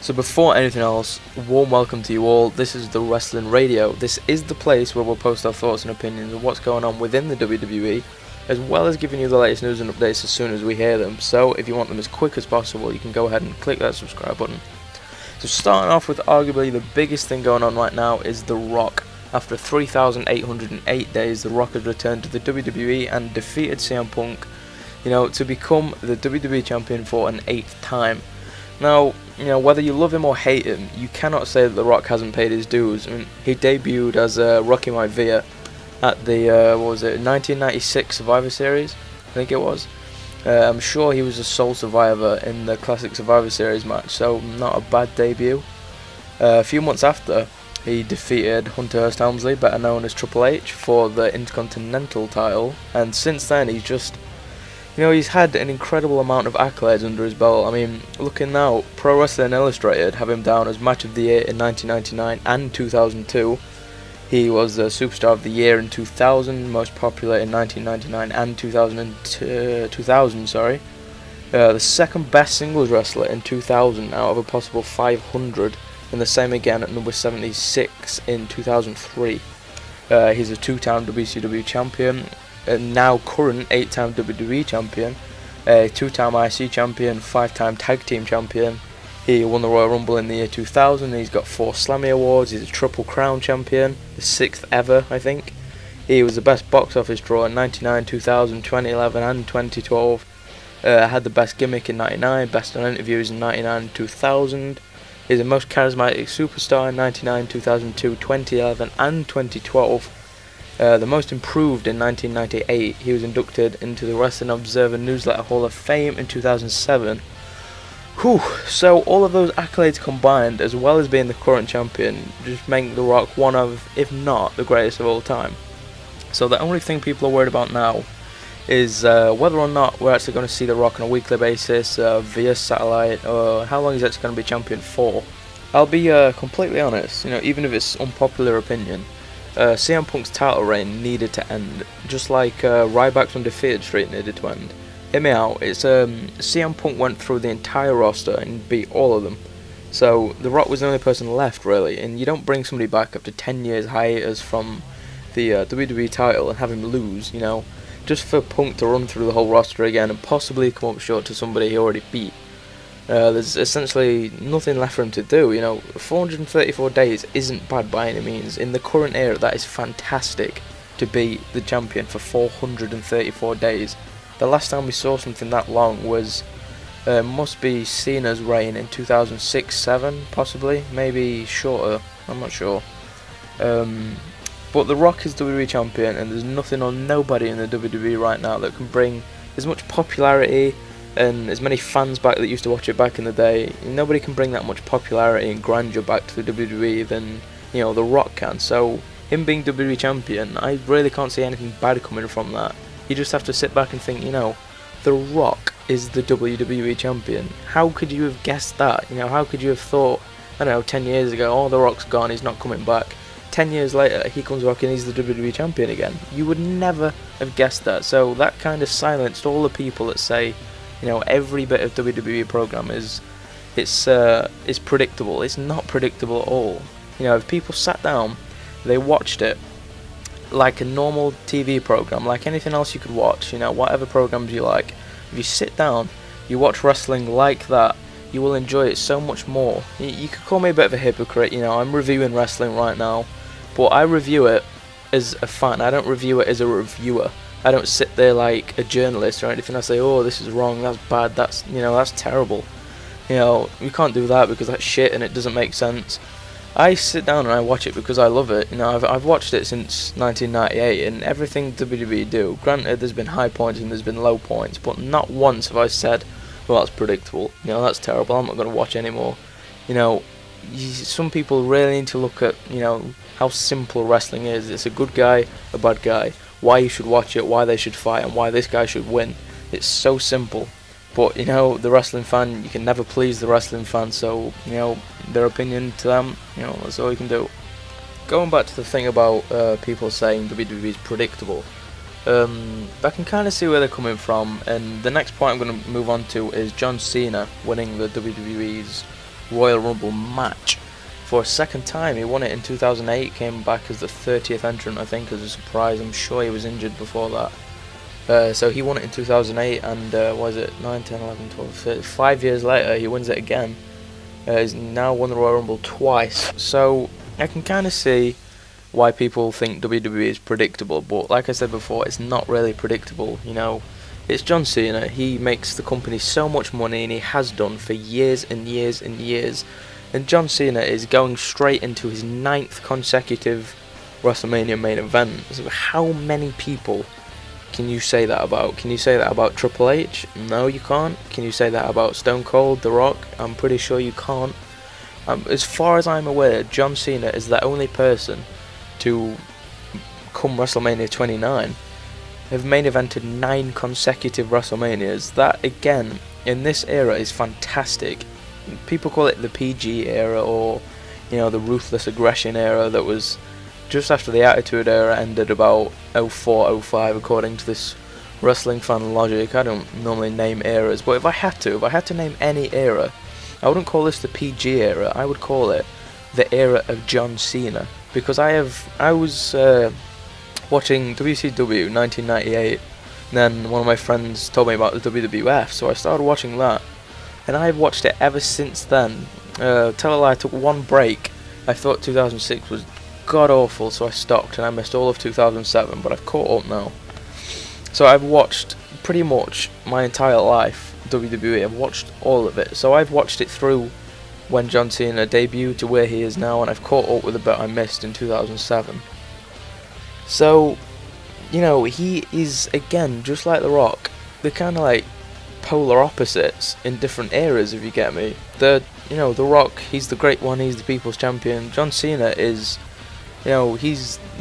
So before anything else, warm welcome to you all. This is the Wrestling Radio. This is the place where we'll post our thoughts and opinions of what's going on within the WWE, as well as giving you the latest news and updates as soon as we hear them. So if you want them as quick as possible, you can go ahead and click that subscribe button. So starting off with arguably the biggest thing going on right now is The Rock. After 3,808 days, The Rock has returned to the WWE and defeated CM Punk, to become the WWE Champion for an 8th time. Now, whether you love him or hate him, you cannot say that The Rock hasn't paid his dues. I mean, he debuted as Rocky Maivia at the 1996 Survivor Series, I think it was. I'm sure he was a sole survivor in the Classic Survivor Series match, so not a bad debut. A few months after, he defeated Hunter Hearst Helmsley, better known as Triple H, for the Intercontinental title, and since then he's just, he's had an incredible amount of accolades under his belt. I mean, looking now, Pro Wrestling Illustrated have him down as Match of the Year in 1999 and 2002. He was the Superstar of the Year in 2000, most popular in 1999 and 2000, sorry. The second best singles wrestler in 2000 out of a possible 500, and the same again at number 76 in 2003. He's a 2-time WCW champion, now current 8-time WWE champion, a 2-time IC champion, 5-time tag team champion. He won the Royal Rumble in the year 2000. He's got 4 Slammy Awards. He's a Triple Crown champion, the 6th ever, I think. He was the best box office draw in 99, 2000, 2011 and 2012. Had the best gimmick in 99, best on interviews in 99 and 2000. He's the most charismatic superstar in 99, 2002, 2011 and 2012. The most improved in 1998. He was inducted into the Wrestling Observer Newsletter Hall of Fame in 2007. So all of those accolades combined, as well as being the current champion, just make The Rock one of, if not the greatest of all time. So the only thing people are worried about now is whether or not we're actually going to see The Rock on a weekly basis, via satellite, or how long he's actually going to be champion for. I'll be completely honest, even if it's unpopular opinion, CM Punk's title reign needed to end, just like Ryback's undefeated streak needed to end. Hear me out, it's CM Punk went through the entire roster and beat all of them. So The Rock was the only person left really, and you don't bring somebody back after 10 years hiatus from the WWE title and have him lose, just for Punk to run through the whole roster again and possibly come up short to somebody he already beat. There's essentially nothing left for him to do, 434 days isn't bad by any means. In the current era, that is fantastic to beat the champion for 434 days. The last time we saw something that long was, must be Cena's reign in 2006-07, possibly, maybe shorter, I'm not sure. But The Rock is WWE Champion, and there's nothing or nobody in the WWE right now that can bring as much popularity and as many fans back that used to watch it back in the day. Nobody can bring that much popularity and grandeur back to the WWE than, The Rock can. So him being WWE Champion, I really can't see anything bad coming from that. You just have to sit back and think, The Rock is the WWE Champion. How could you have guessed that? How could you have thought, 10 years ago, oh, The Rock's gone, he's not coming back. 10 years later, he comes back and he's the WWE Champion again. You would never have guessed that. So that kind of silenced all the people that say, every bit of WWE program is predictable. It's not predictable at all. If people sat down, they watched it like a normal TV program, like anything else you could watch, whatever programs you like. If you sit down, you watch wrestling like that, you will enjoy it so much more. You could call me a bit of a hypocrite, I'm reviewing wrestling right now, but I review it as a fan. I don't review it as a reviewer. I don't sit there like a journalist or anything. I say, oh, this is wrong, that's bad, that's terrible. You can't do that because that's shit and it doesn't make sense. I sit down and I watch it because I love it. I've watched it since 1998, and everything WWE do, granted there's been high points and there's been low points, but not once have I said, well, that's predictable, that's terrible, I'm not going to watch anymore. Some people really need to look at, how simple wrestling is. It's a good guy, a bad guy, why you should watch it, why they should fight, and why this guy should win. It's so simple. But, the wrestling fan, you can never please the wrestling fan, so, their opinion to them, that's all you can do. Going back to the thing about people saying WWE is predictable, I can kind of see where they're coming from, and the next point I'm going to move on to is John Cena winning the WWE's Royal Rumble match for a second time. He won it in 2008, came back as the 30th entrant, I think, as a surprise. I'm sure he was injured before that. So he won it in 2008, and what is it, 9, 10, 11, 12, 13, 5 years later, he wins it again. He's now won the Royal Rumble twice, so I can kind of see why people think WWE is predictable, but like I said before, it's not really predictable. You know, it's John Cena. He makes the company so much money, and he has done for years and years and years. And John Cena is going straight into his 9th consecutive WrestleMania main event. So how many people can you say that about? Can you say that about Triple H? No, you can't. Can you say that about Stone Cold, The Rock? I'm pretty sure you can't. As far as I'm aware, John Cena is the only person to come WrestleMania 29 have main evented 9 consecutive WrestleManias. That, again, in this era is fantastic. People call it the PG era, or, you know, the ruthless aggression era, that was just after the Attitude Era ended about 04, 05, according to this wrestling fan logic. I don't normally name eras, but if I had to name any era, I wouldn't call this the PG era, I would call it the era of John Cena, because I was watching WCW 1998, and then one of my friends told me about the WWF, so I started watching that, and I've watched it ever since then. Tell a lie, I took one break. I thought 2006 was god awful, so I stopped, and I missed all of 2007, but I've caught up now. So I've watched pretty much my entire life WWE. I've watched all of it, so I've watched it through when John Cena debuted to where he is now, and I've caught up with the bit I missed in 2007. So, you know, he is, again, just like The Rock. They're kind of like polar opposites in different eras, if you get me. You know, The Rock, he's the great one, he's the people's champion. John Cena is, you know,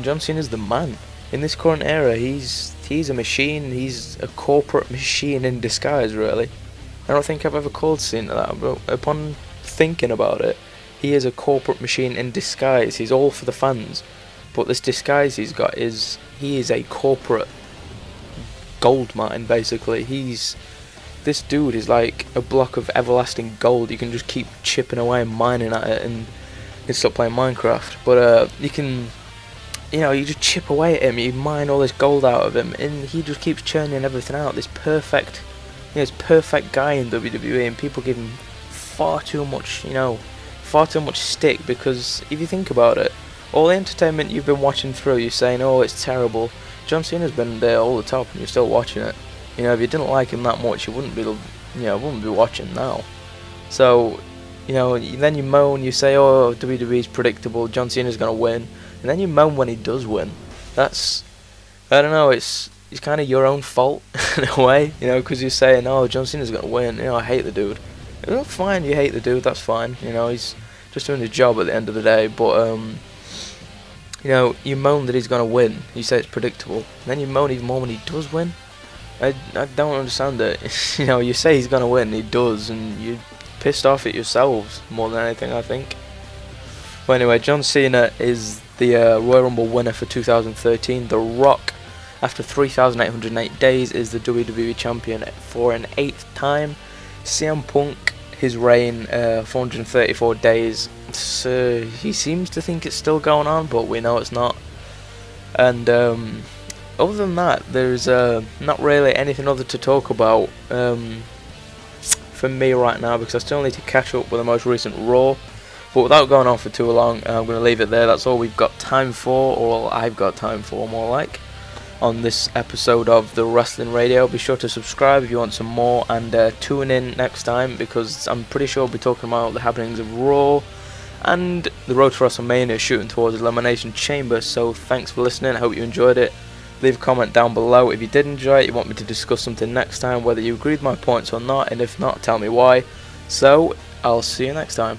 John Cena's the man. In this current era, he's a machine, he's a corporate machine in disguise, really. I don't think I've ever called Cena that, but upon thinking about it, he is a corporate machine in disguise. He's all for the fans, but this disguise he's got is, he is a corporate gold mine, basically. This dude is like a block of everlasting gold. You can just keep chipping away and mining at it, and you can stop playing Minecraft, but you can, you know, you just chip away at him, you mine all this gold out of him, and he just keeps churning everything out. This perfect, you know, this perfect guy in WWE, and people give him far too much, you know, far too much stick, because if you think about it, all the entertainment you've been watching through, you're saying, oh, it's terrible. John Cena's been there all the top, and you're still watching it. You know, if you didn't like him that much, you wouldn't be watching now. So, you know, then you moan, you say, oh, WWE's predictable, John Cena's gonna win, and then you moan when he does win. That's, I don't know, it's kind of your own fault in a way, you know, because you're saying, oh, John Cena's gonna win, you know, I hate the dude. Well, fine, you hate the dude, that's fine, you know, he's just doing his job at the end of the day, but, you know, you moan that he's gonna win, you say it's predictable, and then you moan even more when he does win. I don't understand it. You know, you say he's gonna win, he does, and you're pissed off at yourselves more than anything, I think. But anyway, John Cena is the Royal Rumble winner for 2013. The Rock, after 3,808 days, is the WWE Champion for an 8th time. CM Punk, his reign, 434 days. So he seems to think it's still going on, but we know it's not. And other than that, there's not really anything other to talk about for me right now, because I still need to catch up with the most recent Raw. But without going on for too long, I'm going to leave it there. That's all we've got time for, or I've got time for, more like, on this episode of The Wrestling Radio. Be sure to subscribe if you want some more, and tune in next time, because I'm pretty sure we'll be talking about the happenings of Raw and the road to WrestleMania, shooting towards Elimination Chamber. So thanks for listening, I hope you enjoyed it. Leave a comment down below if you did enjoy it, you want me to discuss something next time, whether you agree with my points or not, and if not, tell me why. So, I'll see you next time.